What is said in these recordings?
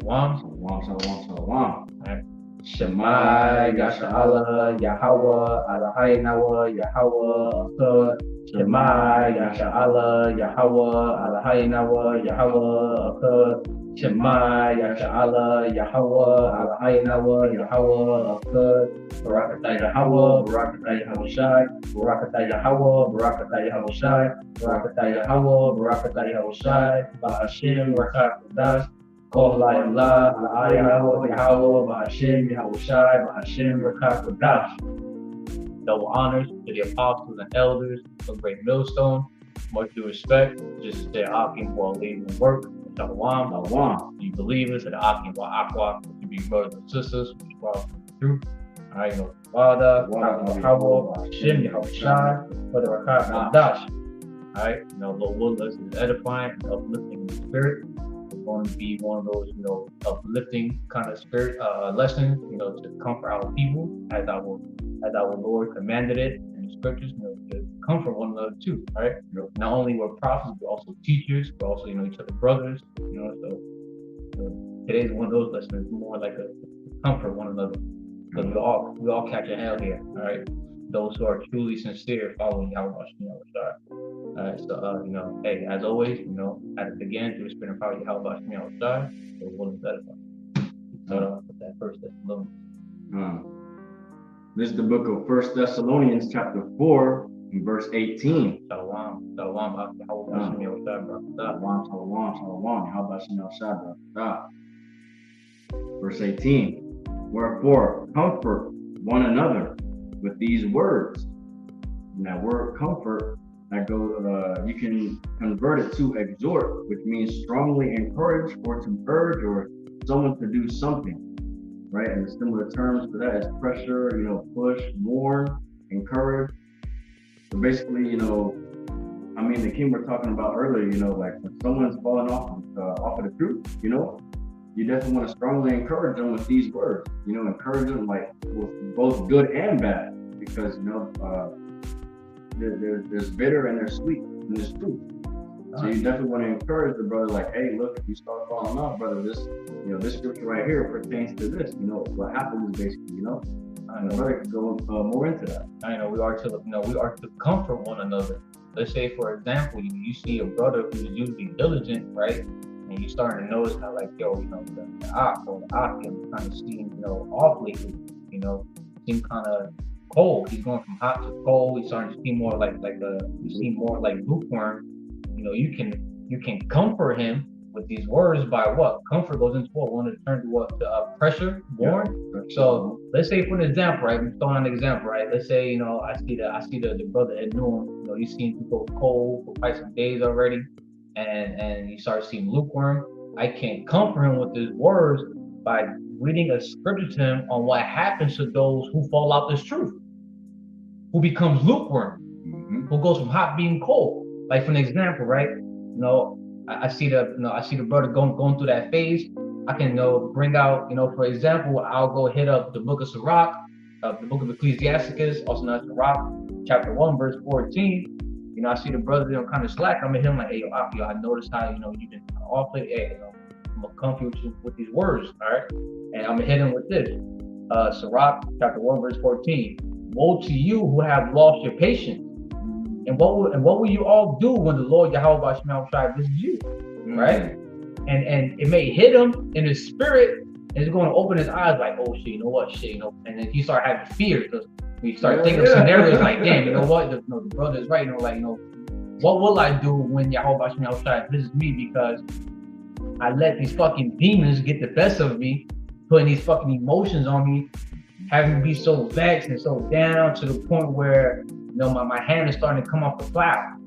Shalom. Alright. Shema, Yasha'Allah, Yahawah, Alahaynawa, Yahawah, Shema, Yasha'Allah, Yahawah, Alahaynawa, Yahawah, Shema, Yasha'Allah, Yahawah, Alahaynawa, Yahawah, Barakatah Yahawah, Barakatah Yahawashi, Barakatah Yahawah, Barakatah Yahawashi, Barakatah Yahawah, Barakatah Yahawashi, Bahashem QADASH. HALALYAM, YAHAWAH BAHASHAM YAHAWASHI, Bahashem QADASH. Double honors to the apostles and elders of Great Millstone. Much due respect. Just say Akim for leading the work. Shalom. You believers and Akim YAHAWAH, you be brothers and sisters, which follow the truth. Alright, you know, THAWADAH, YAHAWAH BAHASHAM YAHAWASHI, QADASH. Alright, you know, Lord willing, is edifying and uplifting in the spirit. Going to be one of those, you know, uplifting kind of spirit lessons, you know, to comfort our people as our Lord commanded it in the scriptures, you know, to comfort one another too, right? You know, not only we're prophets, but also teachers, but also, you know, each other brothers, you know. So today's one of those lessons, more like a comfort one another, because we all catch a hell here, all right? Those who are truly sincere following YAHAWASHI W4Y. Alright, so you know, hey, as always, you know, at the beginning, through the spirit and power of YAHAWASHI W4Y, we're willing to edify. Start off with that First Thessalonians. This is the book of 1 Thessalonians, chapter 4, and verse 18. Shalom, YAHAWASHI W4Y. Shalom, YAHAWASHI W4Y. Verse 18. Wherefore, comfort one another with these words. And that word comfort, that goes, you can convert it to exhort, which means strongly encourage or to urge or someone to do something, right? And the similar terms for that is pressure, you know, push, warn, encourage. So basically, you know, I mean, the king we're talking about earlier, you know, like when someone's falling off of the truth, you know, you definitely want to strongly encourage them with these words, you know, encourage them like with both good and bad, because, you know, there's bitter and there's sweet in this truth. So you definitely want to encourage the brother, like, hey, look, if you start falling off, brother, this, you know, this scripture right here pertains to this. You know, what happened is basically, you know, and the brother can go more into that. I know we are to comfort one another. Let's say, for example, you see a brother who's usually diligent, right? And you starting to notice how, like, yo, you know, the Akim kind of seem, you know, off lately, you know, seem kind of cold. He's going from hot to cold. He's starting to seem more like lukewarm. You know, you can comfort him with these words by what? Comfort goes into what? Want to turn to what? Pressure, warn. Yeah. So let's say, for an example, right? I'm throwing an example, right? Let's say, you know, I see the brother at noon. You know, you seen him go cold for quite some days already, and you start seeing lukewarm. I can comfort him with his words by reading a scripture to him on what happens to those who fall out this truth, who becomes lukewarm, who goes from hot being cold. Like, for an example, right? You know, I see the brother going through that phase. I can, you know, bring out, you know, for example, I'll go hit up the book of Sirach, the book of Ecclesiasticus, also known as Sirach, chapter 1, verse 14. You know, I see the brother, you know, kind of slack. I'm gonna hit him like, hey, yo, I noticed how, you know, you've been off it. Hey, you know, I'm gonna comfort you with these words, all right? And I'm gonna hit him with this. Sirach, chapter 1, verse 14. Woe to you who have lost your patience. And what will you all do when the Lord YAHAWAH BAHASHAM YAHAWASHI visits you, right? And it may hit him in his spirit, and it's going to open his eyes like, oh shit, you know what, shit, you know. And then he start having fear, because we start thinking of scenarios like, damn, you know what, the brother is right, you know, like, you know, what will I do when YAHAWAH BAHASHAM YAHAWASHI visits me, because I let these fucking demons get the best of me, putting these fucking emotions on me, having me be so vexed and so down to the point where, you know, my hand is starting to come off the plow.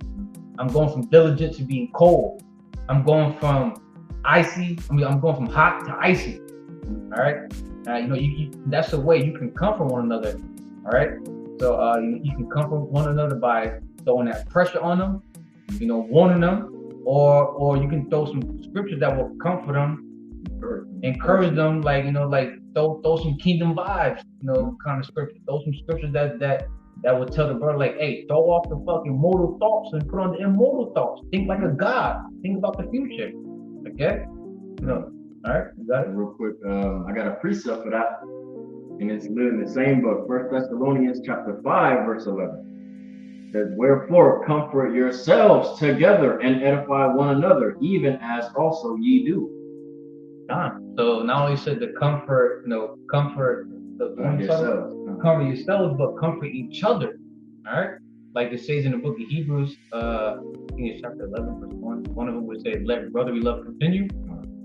I'm going from diligent to being cold. I'm going from I'm going from hot to icy. All right. You know, that's the way you can comfort one another. All right. So you can comfort one another by throwing that pressure on them, you know, warning them, or you can throw some scriptures that will comfort them, encourage them, like, you know, like throw some kingdom vibes, you know, kind of scriptures. Throw some scriptures that would tell the brother, like, hey, throw off the fucking mortal thoughts and put on the immortal thoughts. Think like a god. Think about the future. Okay? You know, All right, you got it. Real quick, I got a precept for that, and it's in the same book, 1 Thessalonians chapter 5, verse 11. It says, wherefore comfort yourselves together and edify one another, even as also ye do. So not only said to comfort, comfort yourselves, but comfort each other. All right, like it says in the book of Hebrews, I think it's chapter 11, verse 1. One of them would say, "Let brotherly love continue."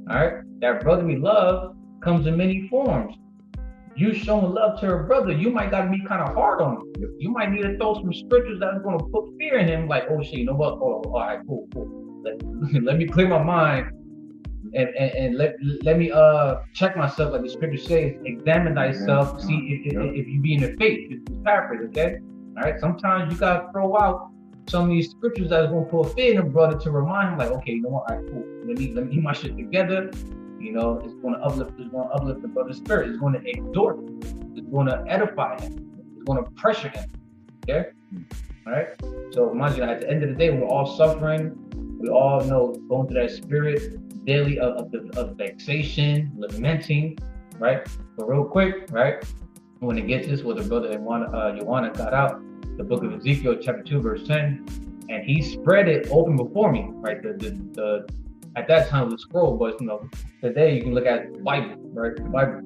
All right, that brotherly love comes in many forms. You showing love to a brother, you might gotta be kind of hard on him. You might need to throw some scriptures that's gonna put fear in him, like, oh shit, you know what? Oh, all right, cool. Let me clear my mind. And let me check myself, like the scripture says, examine thyself, see if you be in the faith. It's paraphrase, okay? All right. Sometimes you gotta throw out some of these scriptures that's gonna put fear in a brother to remind him, like, okay, you know what? All right, cool. Let me get my shit together. You know, it's gonna uplift the brother's spirit. It's gonna exhort him. It's gonna edify him. It's gonna pressure him. Okay. All right. So mind you, at the end of the day, we're all suffering. We all know going through that spirit daily of vexation, lamenting, right? But real quick, right? When it gets this, what the brother YAHAWAH got out, the book of Ezekiel, chapter 2, verse 10, and he spread it open before me, right? The at that time the scroll, but today you can look at the Bible, right? The Bible.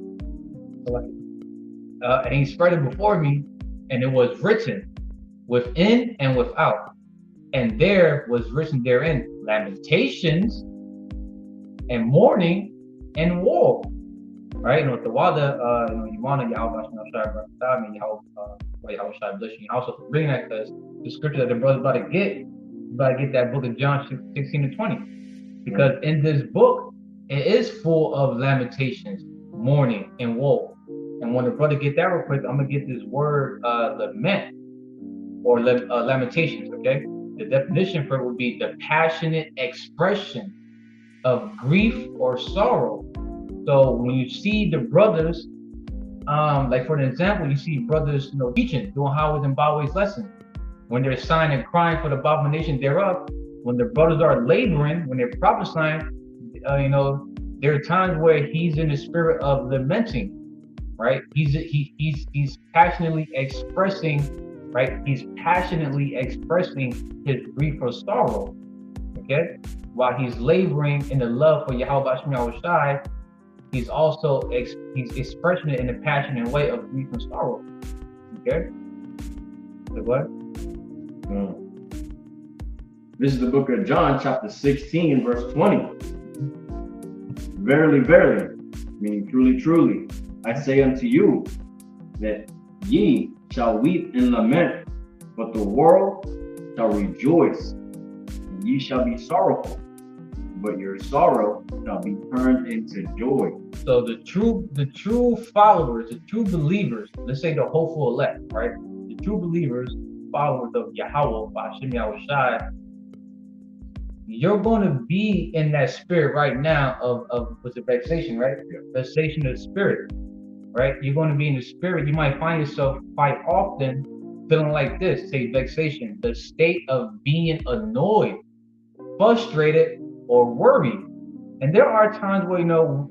And he spread it before me, and it was written within and without, and there was written therein lamentations and mourning and woe, right? THAWADAH, YAHAWAH BAHASHAM YAHAWASHI bless you. Also for bringing that, because the scripture that the brother's about to get that book of John 16 to 20, because in this book it is full of lamentations, mourning, and woe. And when the brother get that real quick, I'm gonna get this word lament or lamentations. Okay, the definition for it would be the passionate expression of grief or sorrow. So when you see the brothers, like for an example, you see brothers, teaching, doing Howard's and Bowie's lesson, when they're sighing and crying for the abomination thereof. When the brothers are laboring, when they're prophesying, there are times where he's in the spirit of lamenting, right? He's passionately expressing, right? He's passionately expressing his grief or sorrow, okay? While he's laboring in the love for YAHAWAH BAHASHAM YAHAWASHI, he's also he's expressing it in a passionate way of grief and sorrow. Okay? Like what? This is the book of John, chapter 16, verse 20. Verily, verily, meaning truly, truly, I say unto you that ye shall weep and lament, but the world shall rejoice, and ye shall be sorrowful, but your sorrow shall be turned into joy. So the true followers, the true believers, let's say the hopeful elect, right? The true believers, followers of YAHAWAH BAHASHAM YAHAWASHI, you're going to be in that spirit right now of what's the vexation, right? Vexation of the spirit, right? You're going to be in the spirit. You might find yourself quite often feeling like this, say vexation, the state of being annoyed, frustrated, or worried. And there are times where,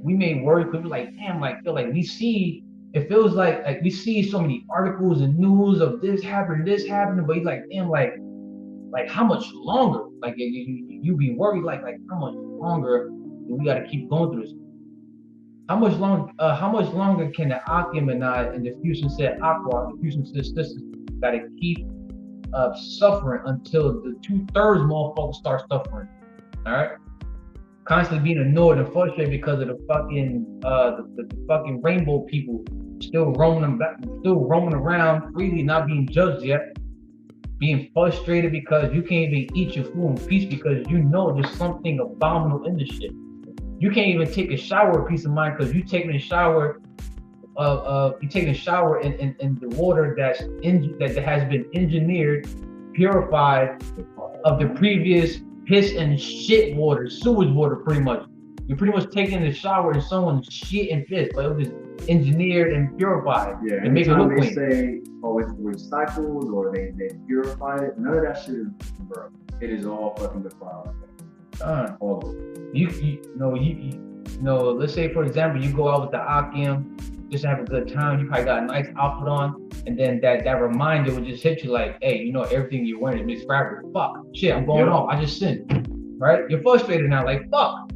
we may worry because we're like, damn, we see, it feels like we see so many articles and news of this happening, but he's like, damn, like how much longer? Like you be worried, like how much longer do we got to keep going through this? How much longer can the Akim and the Fusion said Aqua, the Fusion said sisters, got to keep suffering until the 2/3 motherfuckers start suffering? All right, constantly being annoyed and frustrated because of the fucking rainbow people still roaming around freely, not being judged yet. Being frustrated because you can't even eat your food in peace because there's something abominable in this shit. You can't even take a shower in peace of mind because you're taking a shower in the water that has been engineered, purified of the previous piss and shit water, sewage water, pretty much. You're pretty much taking a shower in someone's shit and piss, but it was just engineered and purified and make it look clean. They say, oh, it's recycled or they purified it. None of that shit is, bro. It is all fucking defiled. All of it. You know, let's say for example, you go out with the Akim, just to have a good time. You probably got a nice outfit on, and then that reminder would just hit you like, hey, you know, everything you're wearing is mixed fabric. Fuck, shit, I'm going off. I just sinned, right? You're frustrated now, like fuck,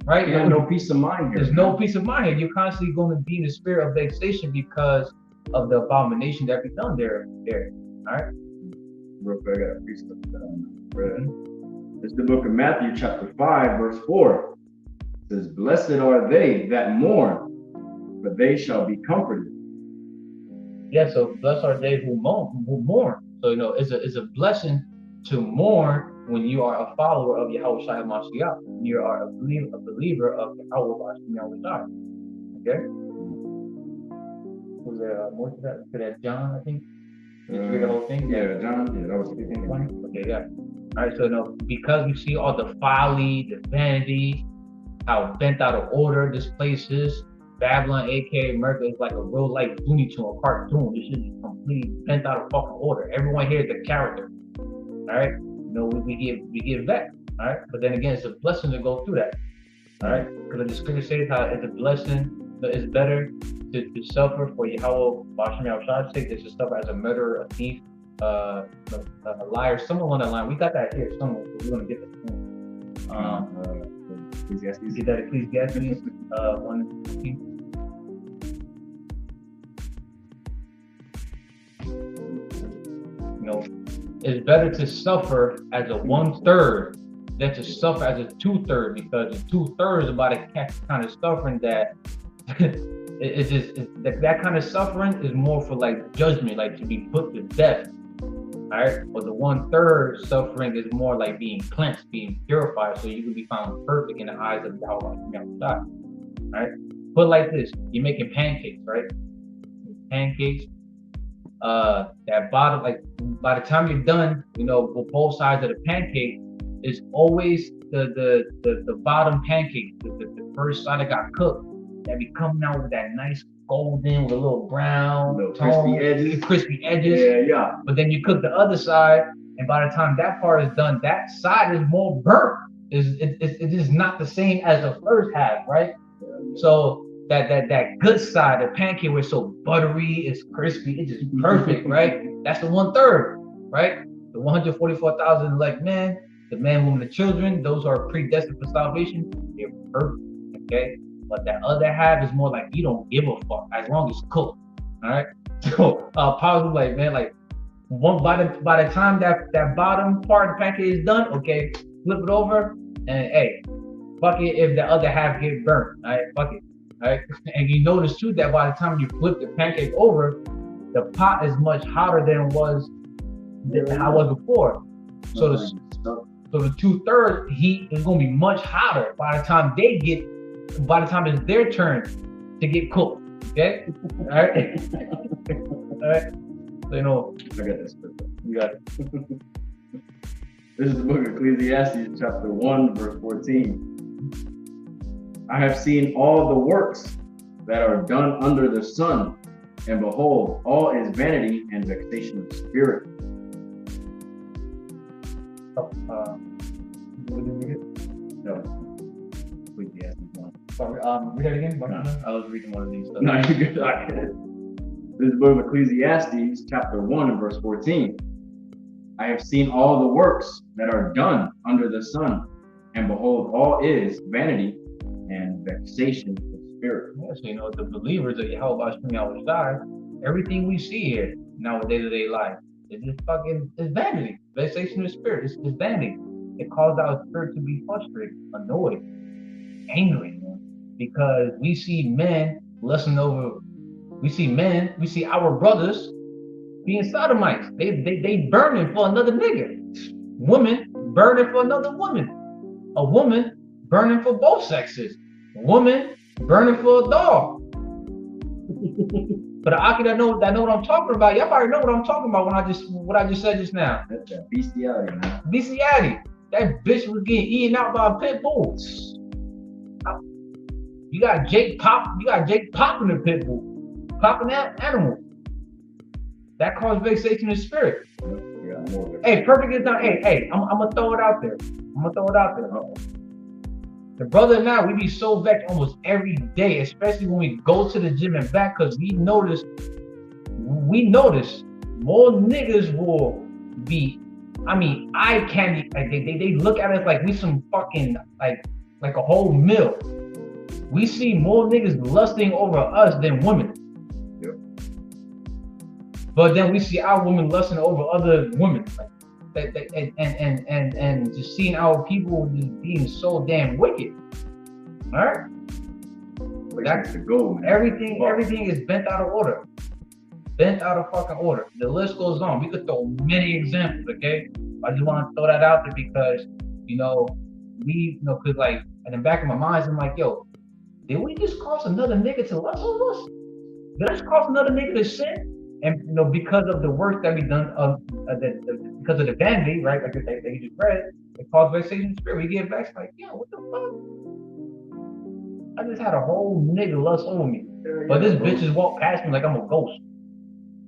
right? You have no peace of mind here. There's no peace of mind here. You're constantly going to be in the spirit of vexation because of the abomination that we've done there. All right. Real quick, I got a piece of It's the book of Matthew, chapter 5, verse 4. It says, "Blessed are they that mourn, for they shall be comforted." Yeah, so blessed are they who mourn. So you know, it's a blessing to mourn when you are a follower of Yahawashi Hamashiach. You are a believer of YAHAWAH BAHASHAM YAHAWASHI. Okay. Was there more to that? To that John, I think. Did you read the whole thing? Yeah, John. Yeah, that was 15:20. Okay, yeah. All right, so no, because we see all the folly, the vanity, how bent out of order this place is. Babylon, aka America, is like a real life Looney Tune, a cartoon. This shit is completely bent out of fucking order. Everyone here is a character. All right, you know, we get vexed. All right, but then again, it's a blessing to go through that. All right, because the scripture says how it's a blessing. It's better to suffer for YAHAWAH BAHASHAM YAHAWASHI's sake than to suffer as a murderer, a thief, a liar, somewhere along that line. We got that here somewhere. So we're gonna get that. Ecclesiastes. Get that Ecclesiastes 1:15. You know, it's better to suffer as a 1/3 than to suffer as a 2/3, because the 2/3 is about a kind of suffering that that kind of suffering is more for like judgment, like to be put to death. All right, but the 1/3 suffering is more like being cleansed, being purified, so you can be found perfect in the eyes of YAHAWAH. All right, but like this, you're making pancakes, right? Pancakes. That bottom, like by the time you're done, you know, with both sides of the pancake, is always the bottom pancake, the first side that got cooked, that be coming out with that nice golden with a little brown, little tone, crispy edges. Yeah. But then you cook the other side, and by the time that part is done, that side is more burnt. It is not the same as the first half, right? So that good side, the pancake was so buttery, it's crispy, it's just perfect, right? That's the 1/3, right? The 144,000 elect men, the man, woman, the children, those are predestined for salvation. They're perfect, okay? But that other half is more like you don't give a fuck as long as it's cooked, all right? So Paul's like, man, like by the time that bottom part of the pancake is done, okay, flip it over, and hey, fuck it if the other half get burnt, all right? Fuck it. Right? And you notice too that by the time you flip the pancake over, the pot is much hotter than it was before. So the 2/3 heat is gonna be much hotter by the time it's their turn to get cooked. Okay? Alright? Alright. So you know, I got this. you got it. This is the book of Ecclesiastes, chapter 1, verse 14. "I have seen all the works that are done under the sun, and behold, all is vanity and vexation of spirit." What did we get? No. Ecclesiastes 1. Read that again? No. I was reading one of these. No, you're good. This is the book of Ecclesiastes, chapter 1, and verse 14. "I have seen all the works that are done under the sun, and behold, all is vanity and vexation of spirit." Yeah, so you know, the believers of YAHAWAH BAHASHAM YAHAWASHI, everything we see here now in day-to-day life is just it's vanity, vexation of spirit. It's vanity. It causes our spirit to be frustrated, annoyed, angry, man, because we see men lusting over. We see our brothers being sodomites. They burning for another nigga. Women burning for another woman. A woman burning for both sexes. Woman burning for a dog. But the Aki that know what I'm talking about, y'all already know what I'm talking about what I just said just now. That's that bestiality, man. Bestiality. That bitch was getting eaten out by a pit bull. You got Jake popping the pit bull. Popping that animal. That caused vexation of spirit. Hey, perfect example. Hey, I'm gonna throw it out there. The brother and I, we be so vexed almost every day, especially when we go to the gym and back, because we notice more niggas will be, I mean, eye candy. Like they look at us like we some fucking like a whole meal. We see more niggas lusting over us than women. Yep. But then we see our women lusting over other women. Like, and just seeing our people just being so damn wicked. Alright? That's the goal, man. Everything is bent out of order. Bent out of fucking order. The list goes on. We could throw many examples, okay? I just want to throw that out there because, cause like in the back of my mind, I'm like, yo, did we just cause another nigga to lust over us? Did I just cause another nigga to sin? And because of the work that we done, because of the vanity, right? Like that you just read, it caused vexation spirit. We get vexed, like, yo, what the fuck? I just had a whole nigga lust over me, but this bitch just walked past me like I'm a ghost.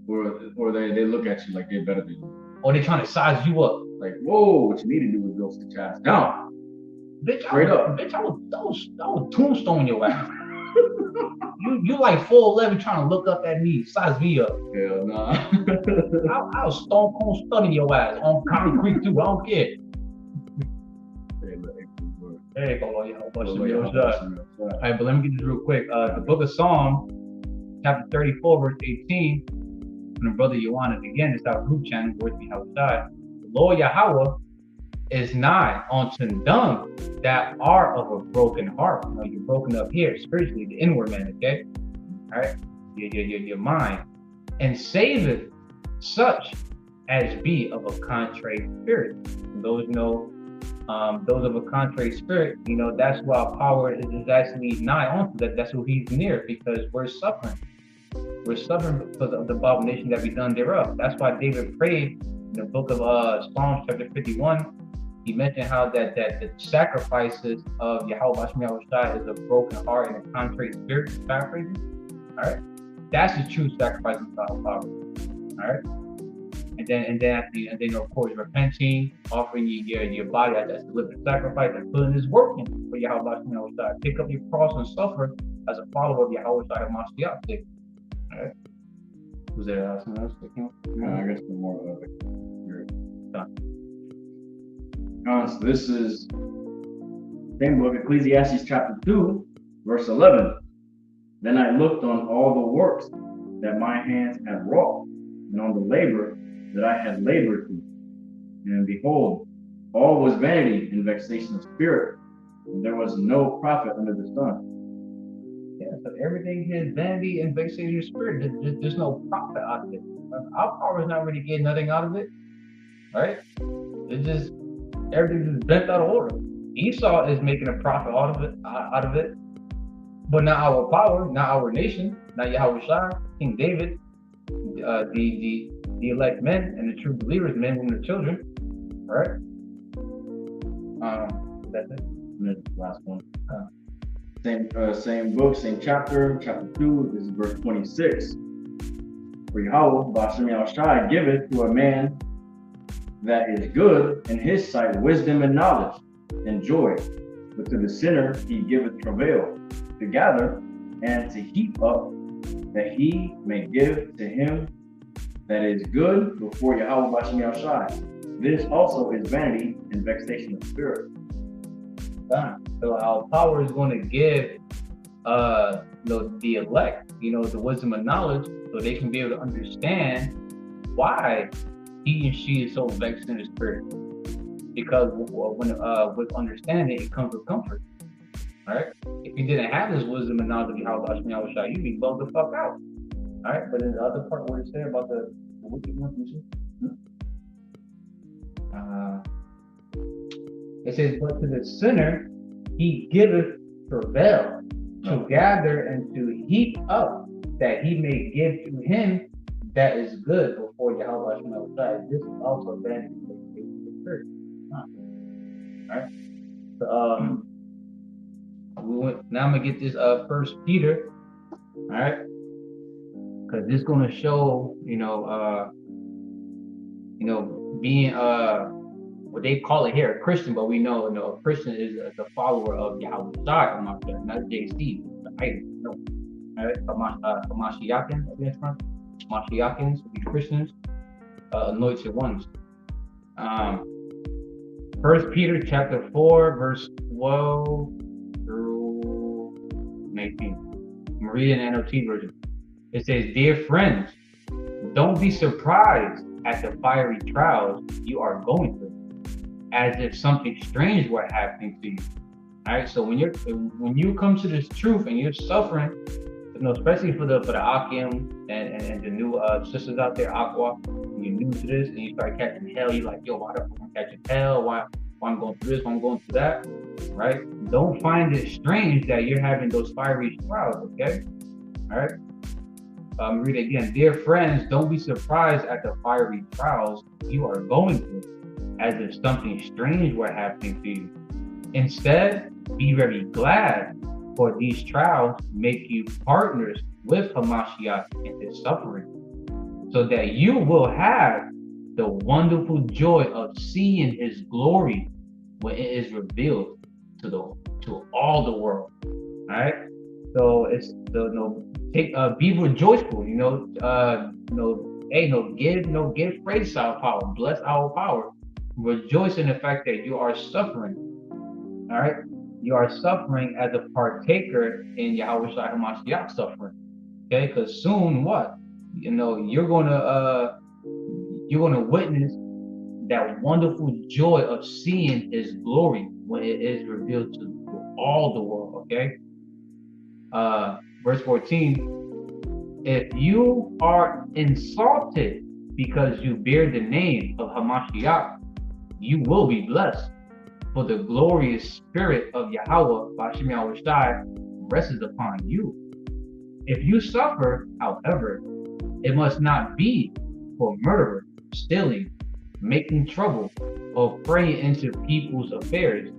Or they look at you like they're better than you. Or they trying to size you up. Like, whoa, what you need to do is go sit your ass down. Bitch, I was tombstone your ass. You like 4'11" trying to look up at me, size me up. Hell nah. I was stone cold stunning your ass on Cotton Creek too. I don't care. Hey, Alright, but let me get this real quick. The book of Psalms, chapter 34, verse 18, from the brother Yohanan. Again, it's our group channel, worth YAHAWASHI. The Lord Yahawah is nigh unto them that are of a broken heart. You're broken up here spiritually, the inward man, okay? All right, your mind, and saveth such as be of a contrite spirit. And those those of a contrite spirit, that's why power is actually nigh unto that. That's who he's near, because we're suffering. We're suffering because of the abomination that we done thereof. That's why David prayed in the book of Psalms chapter 51. He mentioned how that the sacrifices of YAHAWAH BAHASHAM YAHAWASHI is a broken heart and a contrite spirit, paraphrasing. All right, that's the true sacrifice of our power. All right, and then of course repenting, offering your body as a living sacrifice, and putting this work in for YAHAWAH BAHASHAM YAHAWASHI. Pick up your cross and suffer as a follower of YAHAWAH HaMashiach. All right. Was there something else that came up? No, I guess the more of it. So this is same book, Ecclesiastes chapter 2, verse 11. Then I looked on all the works that my hands had wrought, and on the labor that I had labored to. And behold, all was vanity and vexation of spirit, and there was no profit under the sun. Yeah, so everything is vanity and vexation of spirit. There's no profit out of it. Our power is not really getting nothing out of it, right? It's just everything is bent out of order. Esau is making a profit out of it, but not our power, not our nation, not YAHAWASHI, King David, the elect men and the true believers, men, women, and children. All right. That's it. And then the last one. Same book, same chapter 2. This is verse 26. For YAHAWAH BAHASHAM YAHAWASHI giveth to a man that is good in his sight wisdom and knowledge and joy, but to the sinner he giveth travail to gather and to heap up, that he may give to him that is good before YAHAWAH BAHASHAM YAHAWASHI. This also is vanity and vexation of spirit. So our power is going to give the elect, the wisdom and knowledge, so they can be able to understand why he and she is so vexed in the spirit. Because when with understanding, it comes with comfort. All right. If you didn't have this wisdom and knowledge of YAHAWAH BAHASHAM YAHAWASHI, you'd be bugged the fuck out. All right. But in the other part, what it said about the wicked one, it says, but to the sinner he giveth travail to gather and to heap up, that he may give to him that is good before YAHAWAH BAHASHAM YAHAWASHI. This is also vanity of the church. Alright. So now I'm gonna get this 1 Peter. Alright. Because this is gonna show, being what they call it here, a Christian, but we know, a Christian is the follower of YAHAWASHI, not JC, the item. No. All right, Hamashiachim, I think it's from Hamashiachim, be Christians, anointed ones. 1 Peter chapter 4, verse 12 through 19. I'm reading the NLT version. It says, "Dear friends, don't be surprised at the fiery trials you are going through, as if something strange were happening to you." All right, so when you come to this truth and you're suffering, especially for the Akim and the new sisters out there, Aqua, when you're new to this and you start catching hell, you're like, yo, why the fuck I'm catching hell? Why I'm going through this? Why I'm going through that? Right? Don't find it strange that you're having those fiery trials. Okay? All right. Read it again. "Dear friends, don't be surprised at the fiery trials you are going through, as if something strange were happening to you. Instead, be very glad, for these trials make you partners with Hamashiach in his suffering, so that you will have the wonderful joy of seeing his glory when it is revealed to all the world." All right. So it's be rejoiceful. Give praise our power, bless our power, rejoice in the fact that you are suffering. All right. You are suffering as a partaker in Yahawashi Hamashiach suffering. Okay, because soon what? You're gonna witness that wonderful joy of seeing his glory when it is revealed to all the world. Okay. Verse 14, "If you are insulted because you bear the name of Hamashiach, you will be blessed, for the glorious spirit of Yahawah Bahashem Yahawashi rests upon you. If you suffer, however, it must not be for murder, stealing, making trouble, or praying into people's affairs."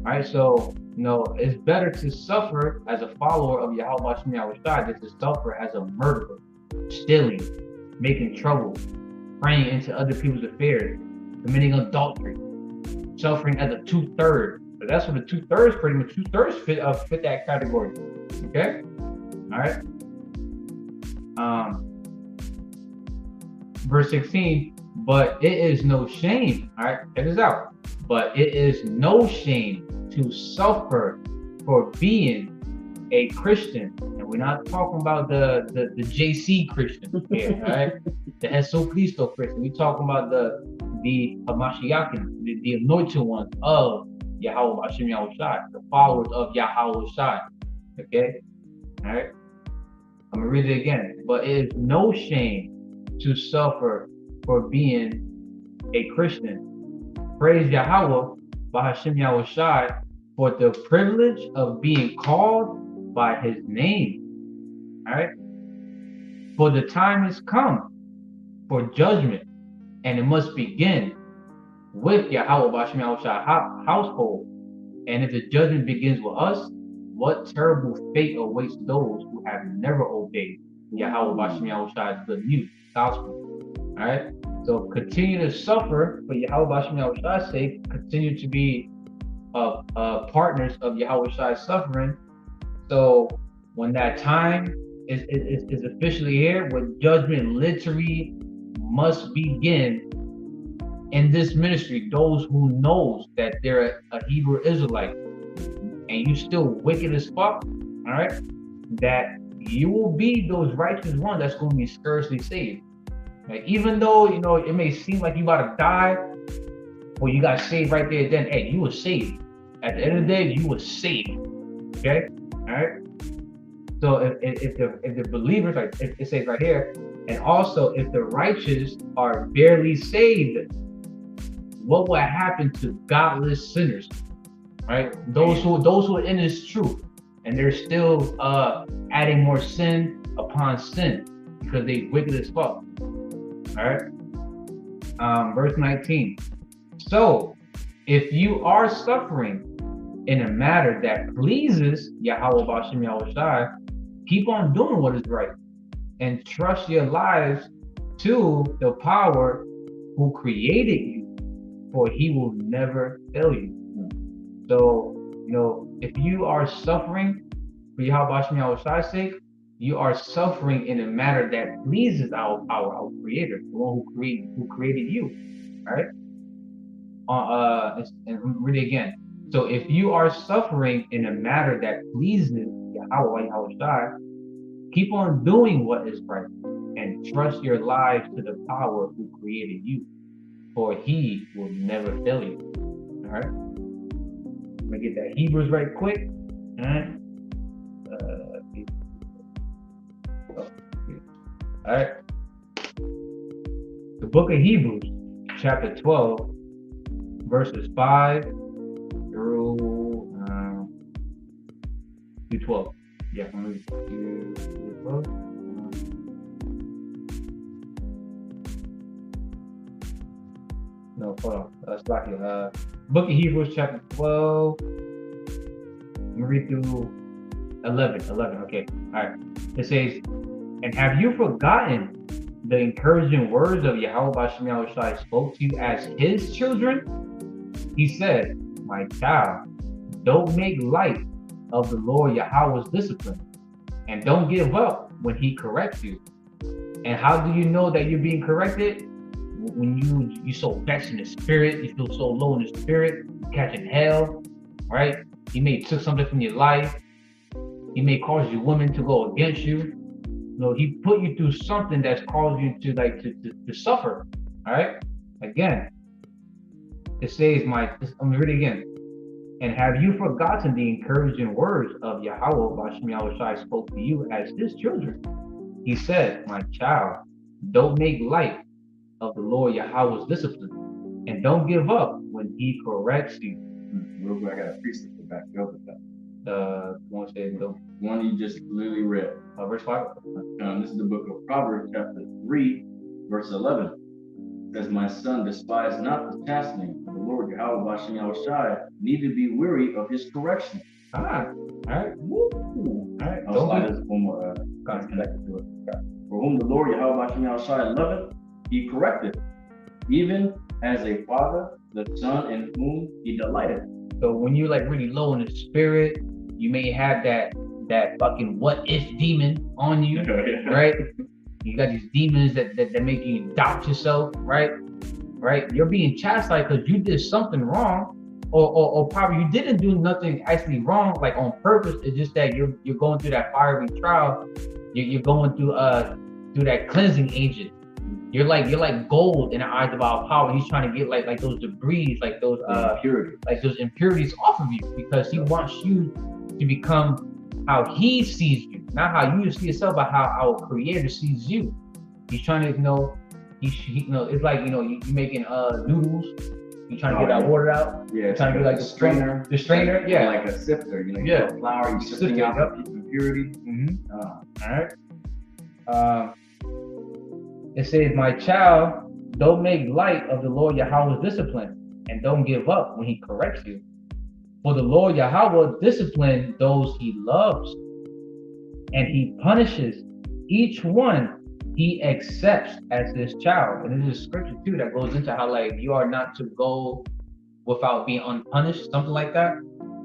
All right, so it's better to suffer as a follower of Yahawah Bahashem Yahawashi than to suffer as a murderer, stealing, making trouble, praying into other people's affairs, committing adultery, suffering as a 2/3. But that's what the 2/3 pretty much 2/3 fit that category. Okay? All right. Verse 16, "But it is no shame." All right, check this out. "But it is no shame to suffer for being a Christian." And we're not talking about the JC Christian here, all right? The Jesu Cristo Christian. We're talking about the Hamashiachim, the anointed ones of Yahawah Bahashem Yahawashi, the followers of YAHAWASHI. Okay? All right? I'm gonna read it again. "But it is no shame to suffer for being a Christian. Praise Yahawah Bahashem Yahawashi for the privilege of being called by his name." All right? "For the time has come for judgment, and it must begin with Yahawah Bahashem Yahawashi household. And if the judgment begins with us, what terrible fate awaits those who have never obeyed Yahawah Bahashem Yahawashi's good news, gospel." All right? So continue to suffer for Yahawah Bahashem Yahawashi's sake. Continue to be partners of Yahawashi's suffering. So when that time is officially here, when judgment literally must begin in this ministry, those who knows that they're a Hebrew Israelite and you still wicked as fuck, all right, that you will be those righteous ones that's going to be scarcely saved. Like, even though it may seem like you about to die, or you got saved right there, then hey, you were saved. At the end of the day, you were saved. Okay, all right. So if the believers, like it says right here, and also if the righteous are barely saved, what will happen to godless sinners? Right? Those who are in this truth and they're still adding more sin upon sin because they wicked as fuck. All right. Verse 19. "So if you are suffering in a matter that pleases Yahawah Bahashem Yahawashi, keep on doing what is right and trust your lives to the power who created you for he will never fail you. So, if you are suffering for Yahawah Bahashaam Yahawashi's sake, you are suffering in a manner that pleases our Creator, the one who created you, right? And read it again. So if you are suffering in a manner that pleases Yahawah Yahawashi, keep on doing what is right and trust your lives to the power who created you, for he will never fail you. All right. I'm gonna get that Hebrews right quick. All right. All right. The book of Hebrews, chapter 12, verses 5 through 12. Yeah, I'm gonna read 12. No, hold on. Let's block it. Book of Hebrews, chapter 12. I'm gonna read through 11. Okay. All right. It says, "And have you forgotten the encouraging words of Yahawah Bahashaam Yahawashi spoke to you as his children? He said, my child, don't make light of the Lord Yahweh's discipline, and don't give up when he corrects you." And how do you know that you're being corrected? When you so vexed in the spirit, you feel so low in the spirit, you're catching hell, right? He may took something from your life. He may cause your woman to go against you. He put you through something that's caused you to suffer. All right. Again, it says, I'm gonna read it again. "And have you forgotten the encouraging words of Yahawah Bahashaam Yahawashi spoke to you as his children? He said, my child, don't make light of the Lord Yahweh's discipline, and don't give up when he corrects you." Real quick, I got a precept to back you up with that. Want to say the one you just literally read. Verse 5. This is the book of Proverbs, chapter 3, verse 11. It says, "My son, despise not the chastening of the Lord Yahawah Bahashaam Yahawashi, neither be weary of his correction." All right. Woo. All right. I'll slide this one more connected to it. "For whom the Lord Yahawah Bahashaam Yahawashi loveth, he corrected, even as a father the son in whom he delighted." So when you're really low in the spirit, you may have that fucking what if demon on you, right? You got these demons that make you doubt yourself, right? You're being chastised because you did something wrong, or probably you didn't do nothing actually wrong, on purpose. It's just that you're going through that fiery trial. You're going through that cleansing agent. You're like gold in the eyes of our power. He's trying to get like those debris, those impurities off of you, because he wants you to become how he sees you, not how you see yourself, but how our Creator sees you. He's trying to it's like you making noodles. You're trying to get that water out. Yeah, trying to get the strainer. The strainer, yeah, like a sifter. You put flour, you sifting out the impurity. All right. It says, "My child, don't make light of the Lord Yahweh's discipline, and don't give up when he corrects you. For the Lord Yahweh disciplines those he loves, and he punishes each one he accepts as his child." And there's a scripture too that goes into how you are not to go without being unpunished, something like that.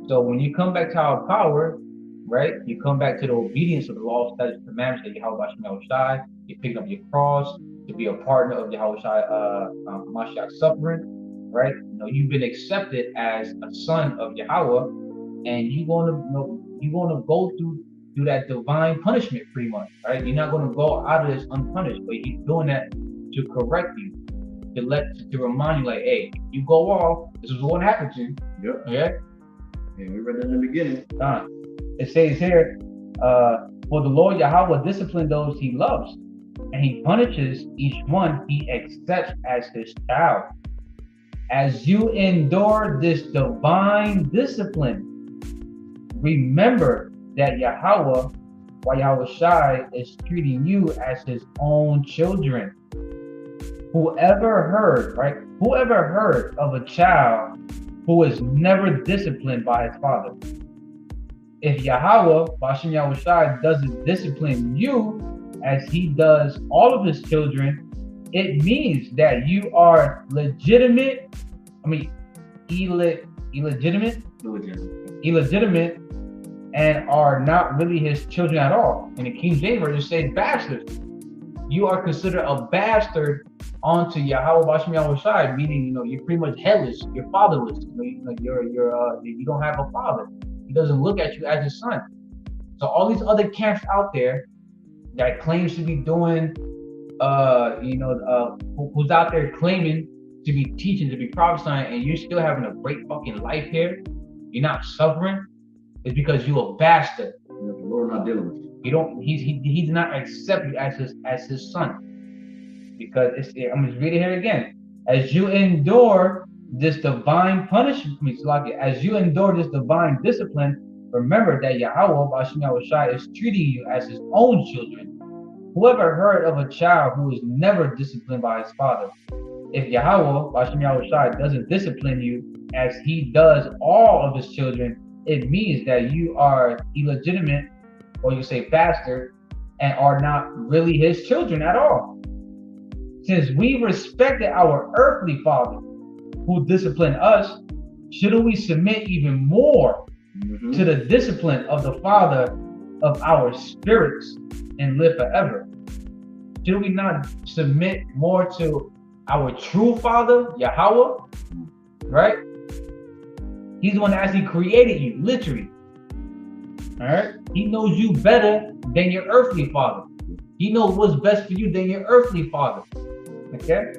So when you come back to our power, right, you come back to the obedience of the law, statutes, commandments of Yahawah Bahashaam Yahawashi. You pick up your cross to be a partner of Yahawashi Mashiach's suffering, right? You've been accepted as a son of Yahawah, and you're gonna go through that divine punishment, pretty much, right? You're not gonna go out of this unpunished, but he's doing that to correct you, to remind you, hey, you go off, this is what happened to you. Yep. Okay. And we read that in the beginning. It says here, "For the Lord Yahweh disciplines those he loves, and he punishes each one he accepts as his child. As you endure this divine discipline, remember that Yahawah Yahawashi is treating you as his own children. Whoever heard of a child who is never disciplined by his father? If Yahawah Bahashaam Yahawashi doesn't discipline you as he does all of his children, it means that you are legitimate illegitimate, and are not really his children at all. In the King James Version, it says bastards. You are considered a bastard onto Yahawah Bahasham Yahawashi, meaning you're pretty much headless, you're fatherless. You don't have a father. He doesn't look at you as his son. So all these other camps out there that claims to be doing, who's out there claiming to be teaching, to be prophesying, and you're still having a great fucking life here, you're not suffering, it's because you're a bastard. The Lord not dealing with you. He did not accept you as his son. Because I'm just reading here again. As you endure this divine punishment, as you endure this divine discipline, remember that Yahawah Bahasham Yahawashi is treating you as his own children. Whoever heard of a child who is never disciplined by his father? If Yahawah Bahasham Yahawashi doesn't discipline you as he does all of his children, it means that you are illegitimate, or you say bastard, and are not really his children at all. Since we respected our earthly father who disciplined us, shouldn't we submit even more to the discipline of the Father of our spirits and live forever? Should we not submit more to our true Father, Yahawah? Right? He's the one that actually created you, literally. All right? He knows you better than your earthly father. He knows what's best for you than your earthly father. Okay?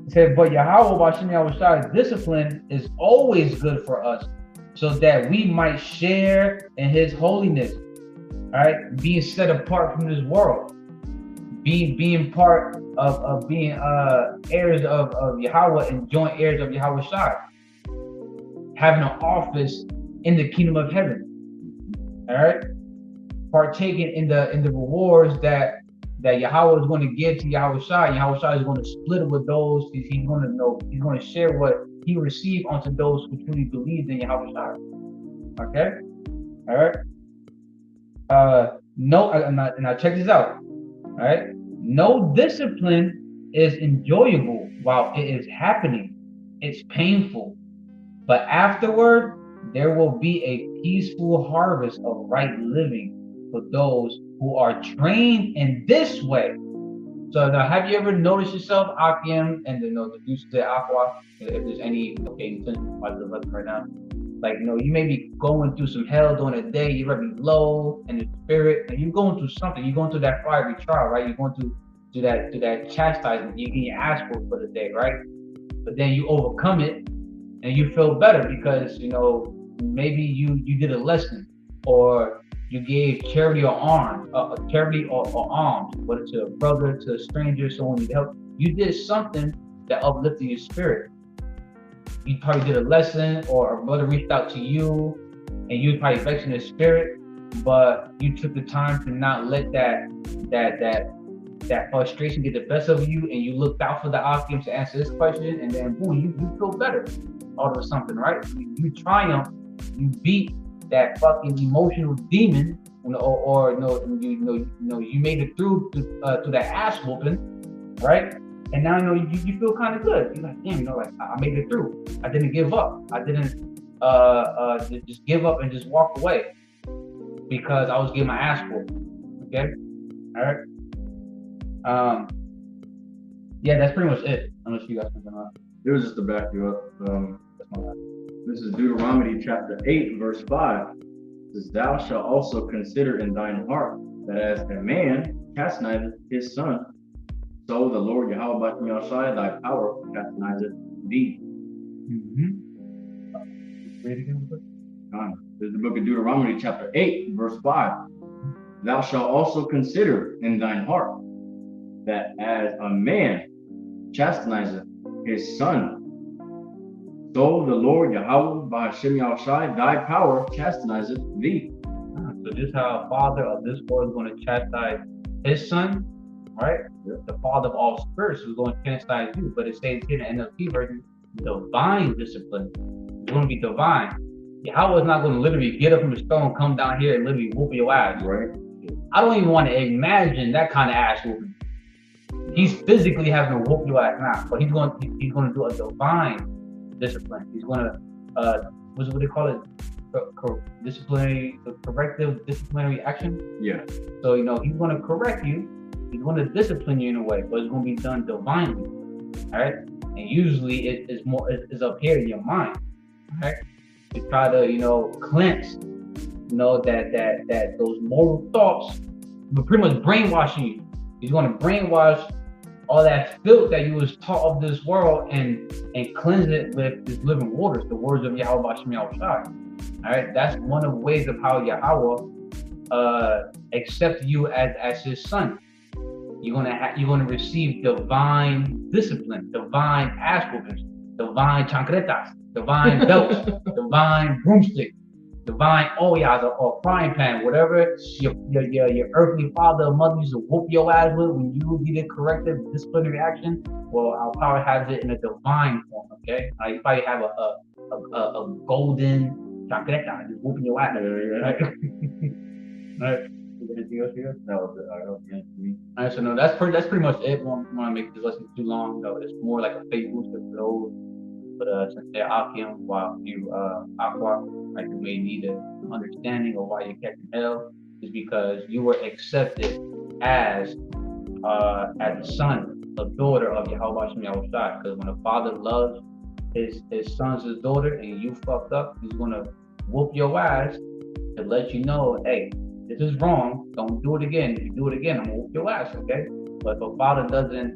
It said, but Yahawah Bahasham Yahawashi's discipline is always good for us, so that we might share in his holiness. Alright? Being set apart from this world. Being part of being heirs of Yahawah and joint heirs of Yahawashi. Having an office in the kingdom of heaven. Alright? Partaking in the rewards that Yahawah is going to give to Yahawashi. Yahawashi is going to split it with those. He's going to share what he received onto those who truly believe in Yahawashi. Okay? All right. Now check this out. All right. No discipline is enjoyable while it is happening. It's painful, but afterward there will be a peaceful harvest of right living for those who are trained in this way. So now, have you ever noticed yourself, Akim, and the use of the aqua, if there's any right now, like you may be going through some hell during the day, you're very low in the spirit, and you're going through something, you're going through that fiery trial, right? You're going through that chastisement, you get your ass for the day, right? But then you overcome it and you feel better because maybe you did a lesson, or you gave charity or alms, whether to a brother, to a stranger, someone you need help. You did something that uplifted your spirit. You probably did a lesson, or a brother reached out to you, and you was probably vexed in the spirit, but you took the time to not let that frustration get the best of you, and you looked out for the Akim to answer this question, and then boom, you feel better out of something, right? You triumph, you beat that fucking emotional demon, you made it through to that ass whooping, right? And now you feel kind of good. You're like, damn, I made it through. I didn't give up. I didn't just give up and just walk away because I was getting my ass whooped. Okay, all right. Yeah, that's pretty much it. Unless you got something else. It was just to back you up. This is Deuteronomy chapter 8, verse 5. It says, thou shalt also consider in thine heart that as a man chastiseth his son, so the Lord Yahawah Bahasham Yahawashi, thy power chastiseth thee. Read it again. This is the book of Deuteronomy chapter 8, verse 5. Thou shalt also consider in thine heart that as a man chastiseth his son, so the Lord Yahawah Bahasham Yahawashi, thy power chastiseth thee. So this is how a father of this world is going to chastise his son, right? The father of all spirits is going to chastise you. But it says here in the NLT version, divine discipline. It's going to be divine. Yahawah is not going to literally get up from the stone, come down here and literally whoop your ass. Right. I don't even want to imagine that kind of ass whooping. He's physically having to whoop your ass now, but he's going to do a divine discipline. He's going to what they call it, corrective disciplinary action. Yeah. So he's going to correct you. He's going to discipline you in a way, but it's going to be done divinely. All right, and usually it's up here in your mind. All right, to try to cleanse that those moral thoughts, but pretty much brainwashing you. He's going to brainwash all that filth that you was taught of this world and cleanse it with his living waters, the words of YAHAWAH BAHASHAM YAHAWASHI. All right, that's one of the ways of how Yahawah accepts you as his son. You're gonna receive divine discipline, divine ass whoopings, divine chancletas, divine belts, divine broomstick, divine oyas or frying pan, whatever your earthly father or mother used to whoop your ass with when you did corrective disciplinary action. Well, our power has it in a divine form. Okay, you probably have a golden chancleta just whooping your ass. Right? Right. Anything else here? That was the end for me. All right, so no, that's pretty much it. We don't want to make this lesson too long. It's more like a faith booster for those. But since they're Akim, while you Aqua, like you may need an understanding of why you're catching hell, is because you were accepted as the son, a daughter of YAHAWAH BAHASHAM YAHAWASHI. Because when a father loves his son's his daughter and you fucked up, he's gonna whoop your ass to let you know, hey, this is wrong. Don't do it again. If you do it again, I'm gonna whoop your ass, okay? But if a father doesn't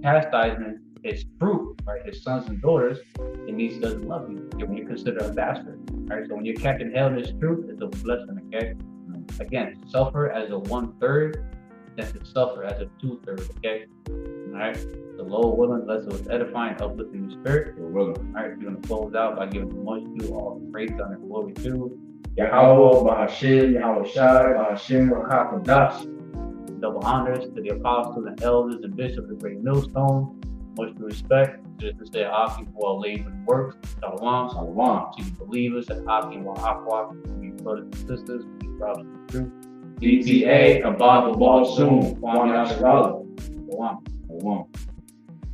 chastise his fruit, right, his sons and daughters, it means he doesn't love you. You're considered a bastard, right? So when you're catching hell in this truth, it's a blessing, okay? Again, suffer as a 1/3, then to suffer as a 2/3, okay? All right. The Lord willing, bless it with edifying, uplifting the spirit. All right, we're gonna close out by giving much to all praise, honor, and glory to YAHAWAH BAHASHAM YAHAWASHI BAHASHAM QADASH. Double honors to the apostles and elders and bishops of the great millstone. Much respect to the sincere Akim for our labor and works. Shalom. Shalom. To the believers and Akim YAHAWAH, to the brothers and sisters, to the brothers and truth. DTA, ABANAWA, soon. Shalom. Shalom.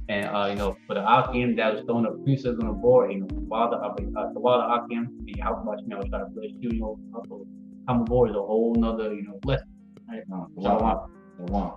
And for the Akim that was throwing up precepts on the board, THAWADAH Akim, the YAHAWAH BAHASHAM YAHAWASHI, bless you, come aboard is a whole nother, lesson. Right? Shalom. Shalom.